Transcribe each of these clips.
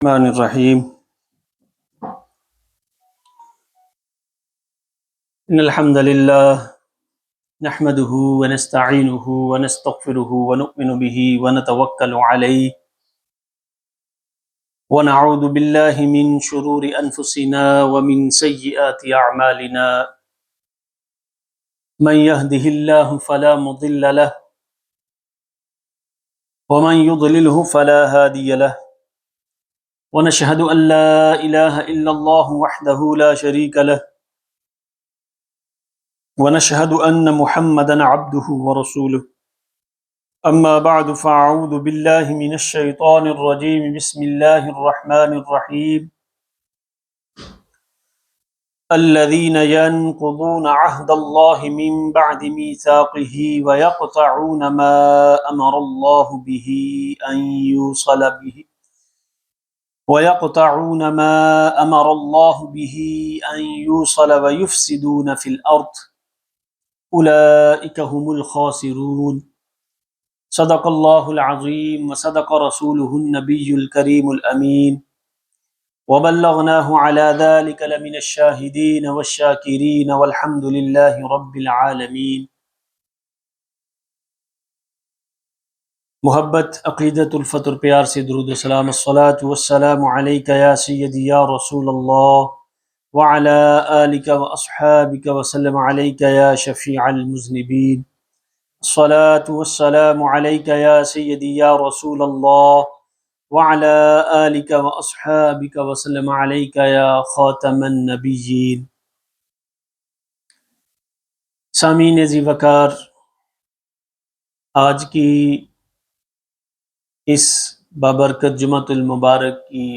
الرحمن الرحیم ان الحمد للہ نحمده ونستعینه ونستغفره ونؤمن به ونتوکل علیہ ونعوذ باللہ من شرور انفسنا ومن سیئات اعمالنا من يهده الله فلا مضل له ومن يضلله فلا هادي له ونشهد ان لا اله الا الله وحده لا شريك له ونشهد أن محمدا عبده ورسوله أما بعد فأعوذ بالله من الشيطان الرجيم بسم الله الرحمن الرحيم الذين ينقضون عهد الله من بعد ميثاقه ويقطعون ما أمر الله به أن يوصل به ويفسدون في الأرض أولئك هم الخاسرون صدق الله العظيم وصدق رسوله النبي الكريم الأمين وبلغناه على ذلك لمن الشاهدين والشاكرين والحمد لله رب العالمين. محبت، عقیدت، الفت اور پیار سے درود و سلام. الصلاة والسلام علیک یا سیدی یا رسول اللہ وعلى آلك وأصحابك وسلم عليك يا شفيع المذنبين. الصلاة والسلام عليك يا سيدي يا رسول الله وعلى آلك وأصحابك وسلم عليك يا خاتم النبيين. سامعین عزیز وقار، آج کی اس بابرکت جمعۃ المبارک کی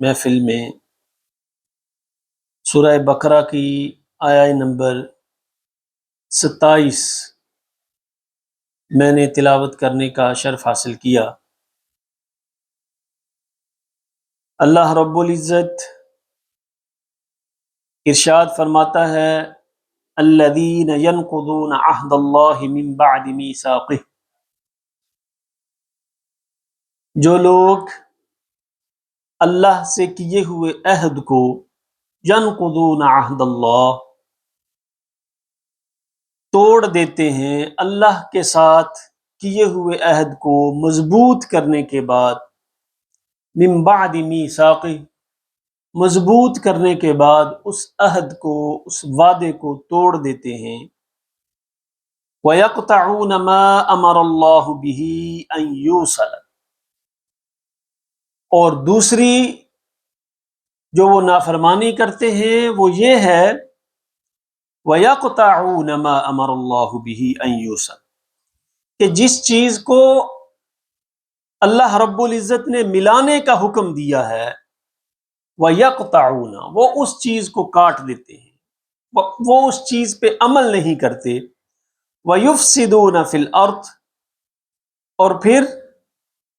محفل میں سورہ بقرہ کی آیہ نمبر 27 میں نے تلاوت کرنے کا شرف حاصل کیا. اللہ رب العزت ارشاد فرماتا ہے الذین ینقضون عہد اللہ من بعد میثاقہ، جو لوگ اللہ سے کیے ہوئے عہد کو، ینقضون عہد اللہ، توڑ دیتے ہیں، اللہ کے ساتھ کیے ہوئے عہد کو مضبوط کرنے کے بعد، من بعد میثاقہ، مضبوط کرنے کے بعد اس عہد کو، اس وعدے کو توڑ دیتے ہیں. وَيَقْطَعُونَ مَا أَمَرَ اللَّهُ بِهِ أَن يُوصَلَ، اور دوسری جو وہ نافرمانی کرتے ہیں وہ یہ ہے وَيَقْطَعُونَ مَا أَمَرَ اللَّهُ بِهِ أَن يُوصَلَ، کہ جس چیز کو اللہ رب العزت نے ملانے کا حکم دیا ہے، وَيَقْطَعُونَ، وہ اس چیز کو کاٹ دیتے ہیں، وہ اس چیز پہ عمل نہیں کرتے. وَيُفْسِدُونَ فِي الْأَرْضِ، اور پھر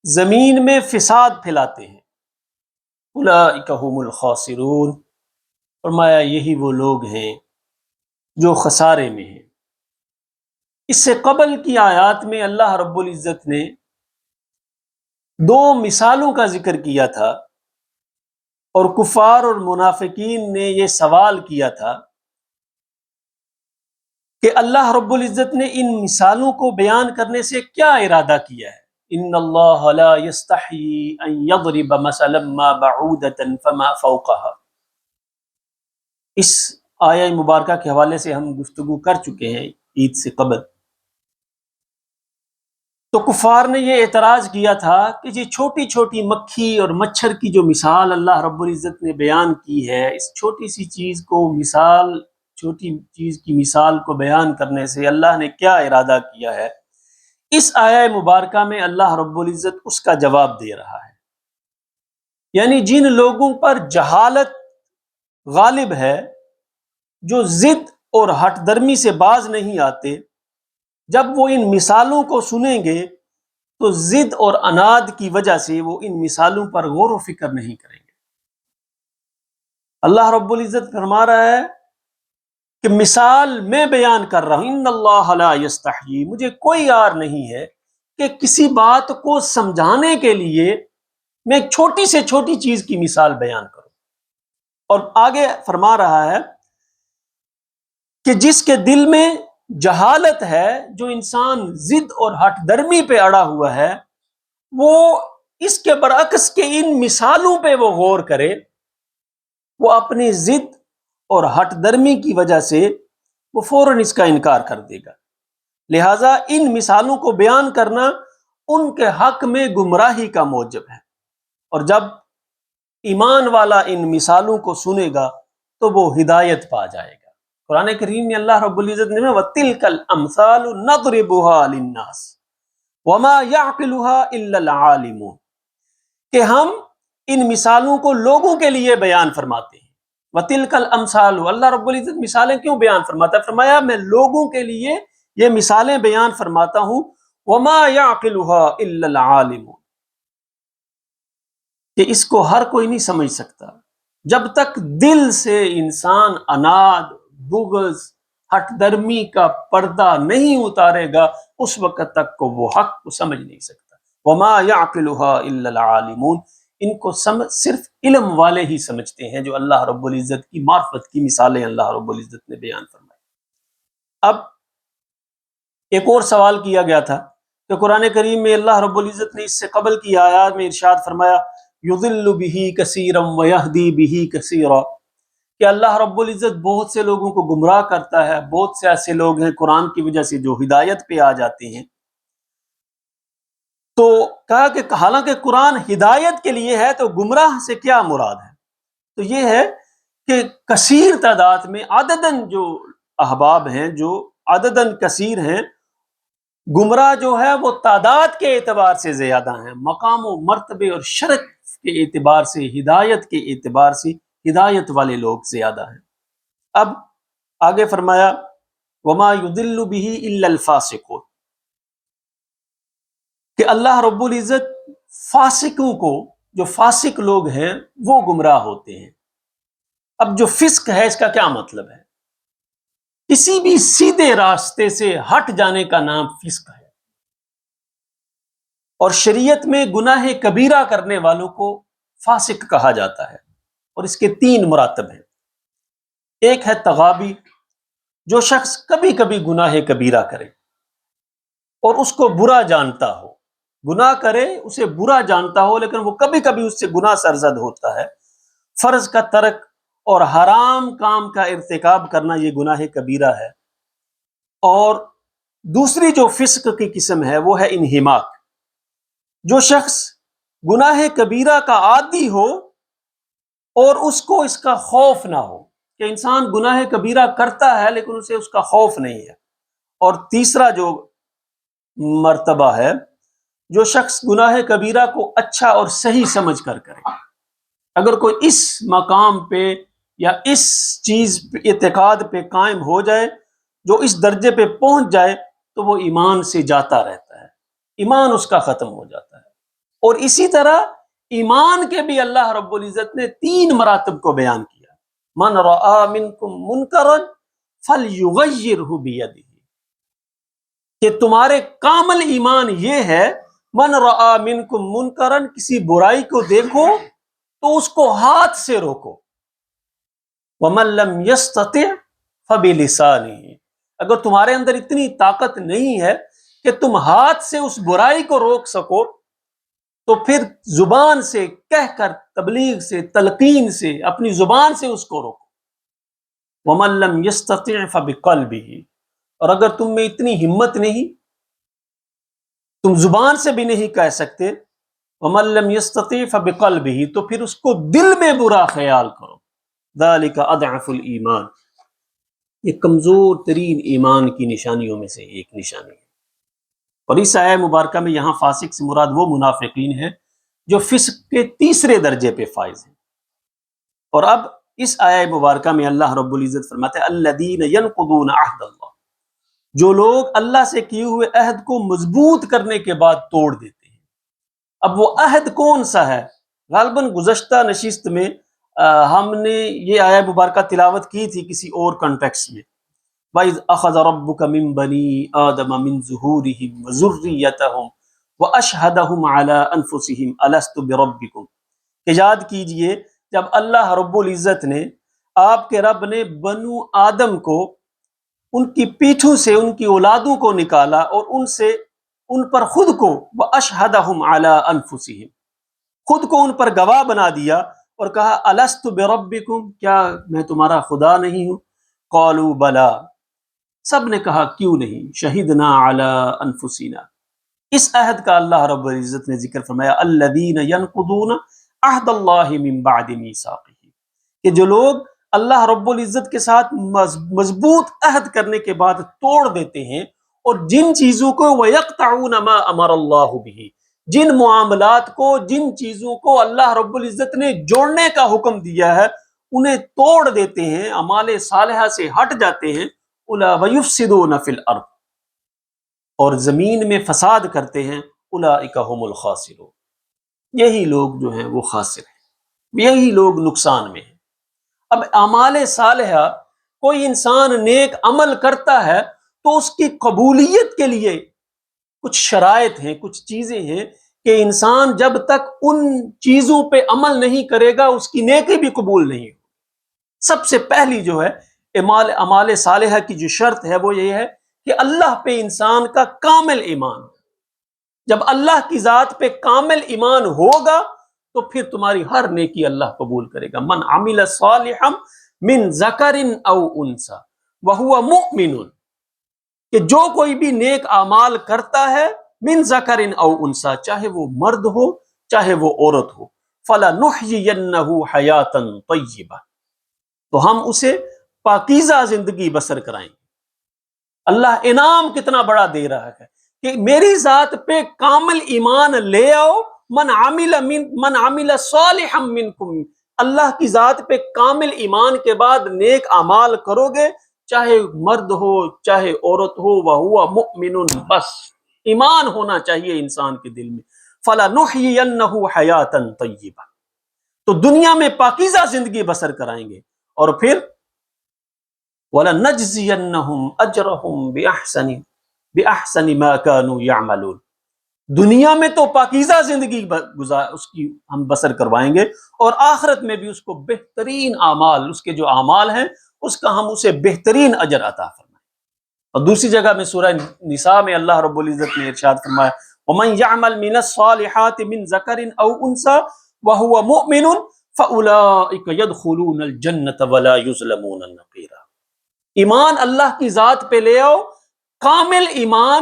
زمین میں فساد پھیلاتے ہیں. اولئک هم الخاسرون، فرمایا یہی وہ لوگ ہیں جو خسارے میں ہیں. اس سے قبل کی آیات میں اللہ رب العزت نے دو مثالوں کا ذکر کیا تھا، اور کفار اور منافقین نے یہ سوال کیا تھا کہ اللہ رب العزت نے ان مثالوں کو بیان کرنے سے کیا ارادہ کیا ہے. ان اللہ لا یستحیی ان یضرب مثلا ما بعودۃ فما فوقها، اس آیہ مبارکہ کے حوالے سے ہم گفتگو کر چکے ہیں عید سے قبل. تو کفار نے یہ اعتراض کیا تھا کہ یہ چھوٹی چھوٹی مکھی اور مچھر کی جو مثال اللہ رب العزت نے بیان کی ہے، اس چھوٹی سی چیز کو چھوٹی چیز کی مثال کو بیان کرنے سے اللہ نے کیا ارادہ کیا ہے. اس آیہ مبارکہ میں اللہ رب العزت اس کا جواب دے رہا ہے. یعنی جن لوگوں پر جہالت غالب ہے، جو ضد اور ہٹ درمی سے باز نہیں آتے، جب وہ ان مثالوں کو سنیں گے تو ضد اور عناد کی وجہ سے وہ ان مثالوں پر غور و فکر نہیں کریں گے. اللہ رب العزت فرما رہا ہے کہ مثال میں بیان کر رہا ہوں، ان اللہ لا یستحیی، مجھے کوئی عار نہیں ہے کہ کسی بات کو سمجھانے کے لیے میں ایک چھوٹی سے چھوٹی چیز کی مثال بیان کروں. اور آگے فرما رہا ہے کہ جس کے دل میں جہالت ہے، جو انسان ضد اور ہٹ درمی پہ اڑا ہوا ہے، وہ اس کے برعکس کے ان مثالوں پہ وہ غور کرے، وہ اپنی ضد اور ہٹ درمی کی وجہ سے وہ فوراً اس کا انکار کر دے گا. لہٰذا ان مثالوں کو بیان کرنا ان کے حق میں گمراہی کا موجب ہے. اور جب ایمان والا ان مثالوں کو سنے گا تو وہ ہدایت پا جائے گا. قرآن کریم میں اللہ رب العزت نے وَتِلْكَ الْأَمْثَالُ نَضْرِبُهَا لِلنَّاسِ وَمَا يَعْقِلُهَا إِلَّا الْعَالِمُونَ، کہ ہم ان مثالوں کو لوگوں کے لیے بیان فرماتے ہیں. وَتِلْكَ الْأَمْثَالُ، اللہ رب العزت مثالیں کیوں بیان فرماتا ہے؟ فرمایا میں لوگوں کے لیے یہ مثالیں بیان فرماتا ہوں. وَمَا يَعْقِلُهَا إِلَّا الْعَالِمُونَ، کہ اس کو ہر کوئی نہیں سمجھ سکتا. جب تک دل سے انسان اناد، بغض، ہٹ درمی کا پردہ نہیں اتارے گا، اس وقت تک کو وہ حق کو سمجھ نہیں سکتا. وما يعقلها الا العالمون، ان کو صرف علم والے ہی سمجھتے ہیں، جو اللہ رب العزت کی معرفت کی مثالیں اللہ رب العزت نے بیان فرمائی. اب ایک اور سوال کیا گیا تھا کہ قرآن کریم میں اللہ رب العزت نے اس سے قبل کی آیات میں ارشاد فرمایا یضل به کثیرا ویہدی به کثیرا، کہ اللہ رب العزت بہت سے لوگوں کو گمراہ کرتا ہے، بہت سے ایسے لوگ ہیں قرآن کی وجہ سے جو ہدایت پہ آ جاتے ہیں. تو کہا کہ حالانکہ قرآن ہدایت کے لیے ہے تو گمراہ سے کیا مراد ہے؟ تو یہ ہے کہ کثیر تعداد میں عدداً جو احباب ہیں، جو عدداً کثیر ہیں، گمراہ جو ہے وہ تعداد کے اعتبار سے زیادہ ہیں، مقام و مرتبے اور شرف کے اعتبار سے، ہدایت کے اعتبار سے ہدایت والے لوگ زیادہ ہیں. اب آگے فرمایا وما يضل به الا الفاسقون، کہ اللہ رب العزت فاسقوں کو، جو فاسق لوگ ہیں وہ گمراہ ہوتے ہیں. اب جو فسق ہے اس کا کیا مطلب ہے؟ کسی بھی سیدھے راستے سے ہٹ جانے کا نام فسق ہے. اور شریعت میں گناہ کبیرہ کرنے والوں کو فاسق کہا جاتا ہے، اور اس کے 3 مراتب ہیں. ایک ہے تغابی، جو شخص کبھی کبھی گناہ کبیرہ کرے اور اس کو برا جانتا ہو، گناہ کرے اسے برا جانتا ہو لیکن وہ کبھی کبھی اس سے گناہ سرزد ہوتا ہے. فرض کا ترک اور حرام کام کا ارتکاب کرنا یہ گناہ کبیرہ ہے. اور دوسری جو فسق کی قسم ہے وہ ہے انہماک، جو شخص گناہ کبیرہ کا عادی ہو اور اس کو اس کا خوف نہ ہو، کہ انسان گناہ کبیرہ کرتا ہے لیکن اسے اس کا خوف نہیں ہے. اور تیسرا جو مرتبہ ہے، جو شخص گناہ کبیرہ کو اچھا اور صحیح سمجھ کر کرے. اگر کوئی اس مقام پہ یا اس چیز پہ اعتقاد پہ قائم ہو جائے، جو اس درجے پہ پہنچ جائے، تو وہ ایمان سے جاتا رہتا ہے، ایمان اس کا ختم ہو جاتا ہے. اور اسی طرح ایمان کے بھی اللہ رب العزت نے 3 مراتب کو بیان کیا. من رأى منکم منکرا فلیغیرہ بیدہ، کہ تمہارے کامل ایمان یہ ہے من رأى منکم منکرا، کسی برائی کو دیکھو تو اس کو ہاتھ سے روکو. ومن لم یستطع فبلسانہ، اگر تمہارے اندر اتنی طاقت نہیں ہے کہ تم ہاتھ سے اس برائی کو روک سکو، تو پھر زبان سے کہہ کر، تبلیغ سے، تلقین سے، اپنی زبان سے اس کو روکو. ومن لم یستطع فبقلبہ، اور اگر تم میں اتنی ہمت نہیں، تم زبان سے بھی نہیں کہہ سکتے، ومن لم یستطع فبقلبہ، تو پھر اس کو دل میں برا خیال کرو. ذالک اضعف الایمان، یہ کمزور ترین ایمان کی نشانیوں میں سے ایک نشانی ہے. اور اس آیہ مبارکہ میں یہاں فاسق سے مراد وہ منافقین ہیں جو فسق کے 3 درجے پہ فائز ہیں. اور اب اس آیہ مبارکہ میں اللہ رب العزت فرماتے ہیں الذین ینقضون عہد اللہ، جو لوگ اللہ سے کیے ہوئے عہد کو مضبوط کرنے کے بعد توڑ دیتے ہیں. اب وہ عہد کون سا ہے؟ غالباً گزشتہ نشست میں ہم نے یہ آیہ مبارکہ تلاوت کی تھی کسی اور کنٹیکسٹ میں. وَإِذْ أَخَذَ رَبُّكَ مِن بَنِي آدَمَ مِن ظُهُورِهِمْ وَذُرِّيَّتَهُمْ وَأَشْهَدَهُمْ عَلَىٰ أَنفُسِهِمْ أَلَسْتُ بِرَبِّكُمْ، کہ یاد کیجئے جب اللہ رب العزت نے، آپ کے رب نے بنو آدم کو ان کی پیٹھوں سے، ان کی اولادوں کو نکالا اور ان پر خود کو وَأَشْهَدَهُمْ عَلَىٰ أَنفُسِهِمْ، خود کو ان پر گواہ بنا دیا اور کہا الست بربکم، کیا میں تمہارا خدا نہیں ہوں؟ قالوا بلا، سب نے کہا کیوں نہیں، شہدنا علی انفسنا، اس عہد کا اللہ رب العزت نے ذکر فرمایا الذین ینقضون عہد اللہ من بعد میثاقہ، کہ جو لوگ اللہ رب العزت کے ساتھ مضبوط عہد کرنے کے بعد توڑ دیتے ہیں، اور جن چیزوں کو وَيَقْطَعُونَ مَا أَمَرَ اللَّهُ بِهِ، جن معاملات کو، جن چیزوں کو اللہ رب العزت نے جوڑنے کا حکم دیا ہے انہیں توڑ دیتے ہیں، اعمال صالحہ سے ہٹ جاتے ہیں، وَيُفْسِدُونَ فِي الْأَرْضِ، اور زمین میں فساد کرتے ہیں، أُولَٰئِكَ هُمُ الْخَاسِرُونَ، یہی لوگ جو ہیں وہ خاسر ہیں، یہی لوگ نقصان میں ہیں۔ اب اعمال صالحہ، کوئی انسان نیک عمل کرتا ہے تو اس کی قبولیت کے لیے کچھ شرائط ہیں، کچھ چیزیں ہیں کہ انسان جب تک ان چیزوں پہ عمل نہیں کرے گا اس کی نیکی بھی قبول نہیں ہو۔ سب سے پہلی جو ہے اعمال صالحہ کی جو شرط ہے وہ یہ ہے کہ اللہ پہ انسان کا کامل ایمان ہو۔ جب اللہ کی ذات پہ کامل ایمان ہوگا تو پھر تمہاری ہر نیکی اللہ قبول کرے گا۔ من عمل صالحا من ذکر او انثی وہو مؤمن، کہ جو کوئی بھی نیک اعمال کرتا ہے من ذکر او انثی، چاہے وہ مرد ہو چاہے وہ عورت ہو، فلنحیینہ حیاتا طیبہ، تو ہم اسے پاکیزہ زندگی بسر کرائیں گے۔ اللہ انعام کتنا بڑا دے رہا ہے کہ میری ذات پہ کامل ایمان لے آؤ، من عمل صالحا منکم، اللہ کی ذات پہ کامل ایمان کے بعد نیک اعمال کرو گے، چاہے مرد ہو چاہے عورت ہو، وہو مؤمن، بس ایمان ہونا چاہیے انسان کے دل میں، فلنحیینہ حیاتا طیبہ، تو دنیا میں پاکیزہ زندگی بسر کرائیں گے، اور پھر وَلَنَجْزِيَنَّهُمْ أَجْرَهُمْ بِأَحْسَنِ مَا كَانُوا يَعْمَلُونَ، دنیا میں تو پاکیزہ زندگی اس کی ہم بسر کروائیں گے، اور آخرت میں بھی اس کو بہترین اعمال، اس کے جو اعمال ہیں اس کا ہم اسے بہترین اجر عطا فرمائیں۔ اور دوسری جگہ میں سورہ نساء میں اللہ رب العزت نے ارشاد فرمایا وَمَنْ يَعْمَلْ مِنَ الصَّالِحَاتِ مِنْ ذَكَرٍ أَوْ أُنْثَىٰ وَهُوَ مُؤْمِنٌ فَأُولَٰئِكَ يَدْخُلُونَ الْجَنَّةَ وَلَا يُظْلَمُونَ نَقِيرًا، ایمان اللہ کی ذات پہ لے آؤ، کامل ایمان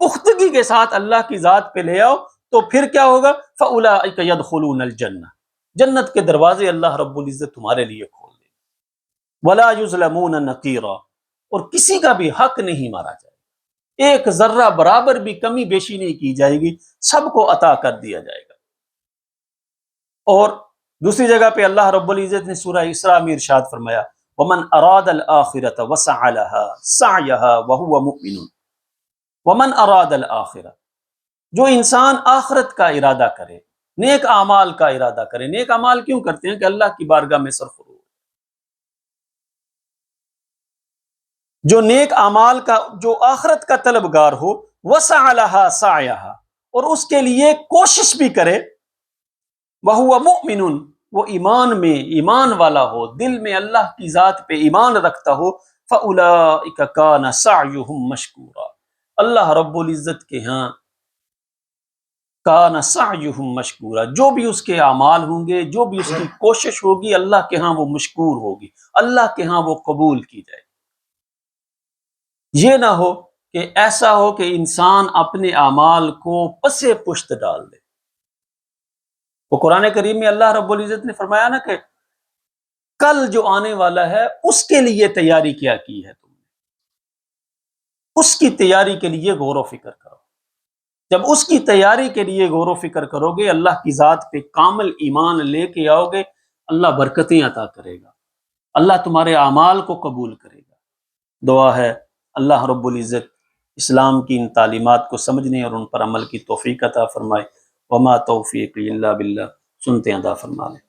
پختگی کے ساتھ اللہ کی ذات پہ لے آؤ، تو پھر کیا ہوگا؟ فَأُولَٰئِكَ يَدْخُلُونَ الْجَنَّةَ، جنت کے دروازے اللہ رب العزت تمہارے لیے کھول دیں گے، وَلَا يُظْلَمُونَ نَقِيرًا، اور کسی کا بھی حق نہیں مارا جائے گا، ایک ذرہ برابر بھی کمی بیشی نہیں کی جائے گی، سب کو عطا کر دیا جائے گا۔ اور دوسری جگہ پہ اللہ رب العزت نے سورہ اسراء میں ارشاد فرمایا وَمَنْ أَرَادَ الْآخِرَةَ وَسَعَ لَهَا سَعْيَهَا وَهُوَ مُؤْمِنٌ، وَمَنْ أَرَادَ الْآخِرَةَ، جو انسان آخرت کا ارادہ کرے، نیک اعمال کا ارادہ کرے۔ نیک اعمال کیوں کرتے ہیں؟ کہ اللہ کی بارگاہ میں سرخرو، جو نیک اعمال کا، جو آخرت کا طلبگار ہو، وَسَعَ لَهَا سَعْيَهَا، اور اس کے لیے کوشش بھی کرے، وَهُوَ مُؤْمِنٌ، وہ ایمان میں ایمان والا ہو، دل میں اللہ کی ذات پہ ایمان رکھتا ہو، فَأُولَٰئِكَ كَانَ سَعْيُهُمْ مَشْكُورًا، اللہ رب العزت کے ہاں کان سعیہم مشکورا، جو بھی اس کے اعمال ہوں گے، جو بھی اس کی کوشش ہوگی، اللہ کے ہاں وہ مشکور ہوگی، اللہ کے ہاں وہ قبول کی جائے۔ یہ نہ ہو کہ ایسا ہو کہ انسان اپنے اعمال کو پسے پشت ڈال دے۔ وہ قرآن کریم میں اللہ رب العزت نے فرمایا نا کہ کل جو آنے والا ہے اس کے لیے تیاری کیا کی ہے تم نے، اس کی تیاری کے لیے غور و فکر کرو۔ جب اس کی تیاری کے لیے غور و فکر کرو گے، اللہ کی ذات پہ کامل ایمان لے کے آؤ گے، اللہ برکتیں عطا کرے گا، اللہ تمہارے اعمال کو قبول کرے گا۔ دعا ہے اللہ رب العزت اسلام کی ان تعلیمات کو سمجھنے اور ان پر عمل کی توفیق عطا فرمائے۔ وما توفیق الا باللہ، سنتے ہیں عطا فرما لیں۔